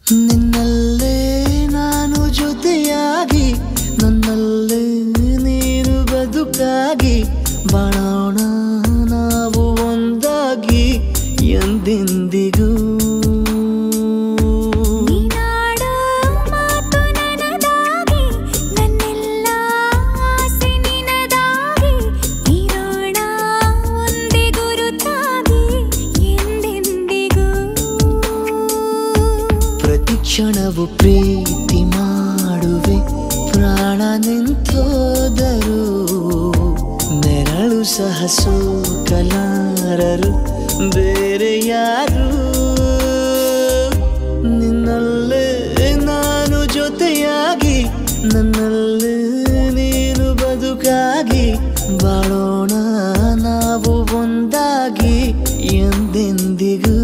ನಿನ್ನಲ್ಲೇ ನಾನು ಜೊತೆಯಾಗಿ ನನ್ನಲ್ಲೇ ನೀನು ಬದುಕಾಗಿ ಬಾಳೋಣ ನಾವು ಒಂದಾಗಿ ಎಂದೆಂದಿಗೂ ಕ್ಷಣವು ಪ್ರೀತಿ ಮಾಡುವೆ ಪ್ರಾಣ ನಿಂತೋದರು ನೆರಳು ಸಹ ಸೋಕಲಾರರು ಬೇರೆ ಯಾರು ನಿನ್ನಲ್ಲೇ ನಾನು ಜೊತೆಯಾಗಿ ನನ್ನಲ್ಲೇ ನೀನು ಬದುಕಾಗಿ ಬಾಳೋಣ ನಾವು ಒಂದಾಗಿ ಎಂದೆಂದಿಗೂ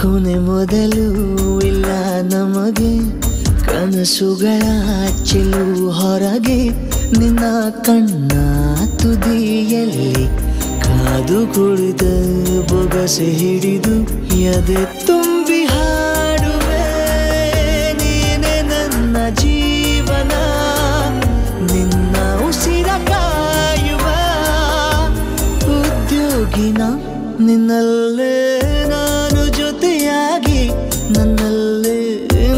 ಕೊನೆ ಮೊದಲು ಇಲ್ಲ ನಮಗೆ ಕನಸುಗಳ ಚೆಲು ಹೊರಗೆ ನಿನ್ನ ಕಣ್ಣ ತುದಿಯಲ್ಲಿ ಕಾದು ಕುಳಿತ ಬೊಗಸೆ ಹಿಡಿದು ಎದೆ ತುಂಬಿ ಹಾಡುವೆ ನೀನೆ ನನ್ನ ಜೀವನ ನಿನ್ನ ಉಸಿರ ಕಾಯುವ ಉದ್ಯೋಗಿನ ನಿನ್ನಲ್ಲೇ ನಾನು ಜೊತೆಯಾಗಿ ನನ್ನಲ್ಲೇ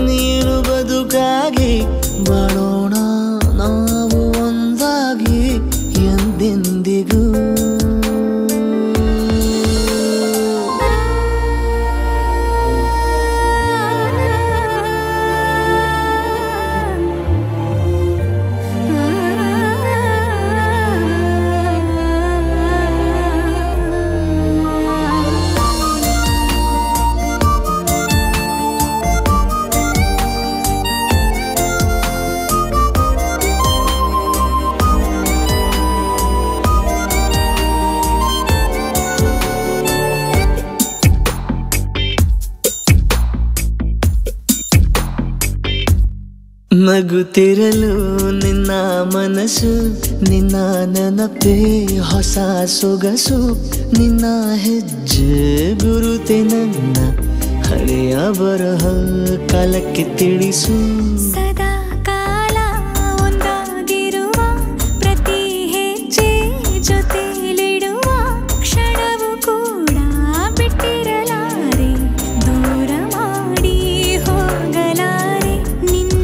ನೀನು ಬದುಕಾಗಿ ಬಾಳೋಣ ನಾವು ಒಂದಾಗಿ ಎಂದೆಂದಿಗೂ ನಗುತ್ತಿರಲು ನಿನ್ನ ಮನಸ್ಸು ನಿನ್ನ ನೆನಪೇ ಹೊಸ ಸೊಗಸು ನಿನ್ನ ಹೆಜ್ಜೆ ಗುರುತೆ ನನ್ನ ಹಳೆಯ ಬರಹ ಕಾಲಕ್ಕೆ ತಿಳಿಸು ಸದಾ ಕಾಲ ಒಂದಾಗಿರುವ ಪ್ರತಿ ಹೆಜ್ಜೆ ಜೊತೆಲಿಡುವ ಕ್ಷಣವು ಕೂಡ ಬಿಟ್ಟಿರಲಾರೆ ದೂರ ಮಾಡಿ ಹೋಗಲಾರೆ ನಿನ್ನ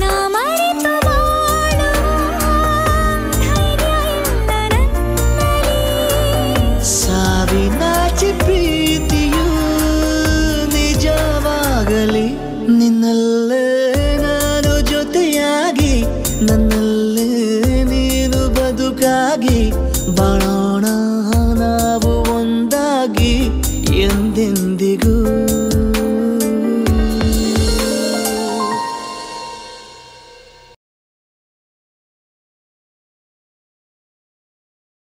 ಸಾವಿನಾಚಿ ಪ್ರೀತಿಯು ನಿಜವಾಗಲಿ ನಿನ್ನಲ್ಲೇ ನಾನು ಜೊತೆಯಾಗಿ ನನ್ನಲ್ಲೇ ನೀನು ಬದುಕಾಗಿ ಬಾಳೋಣ ನಾವು ಒಂದಾಗಿ ಎಂದೆಂದಿಗೂ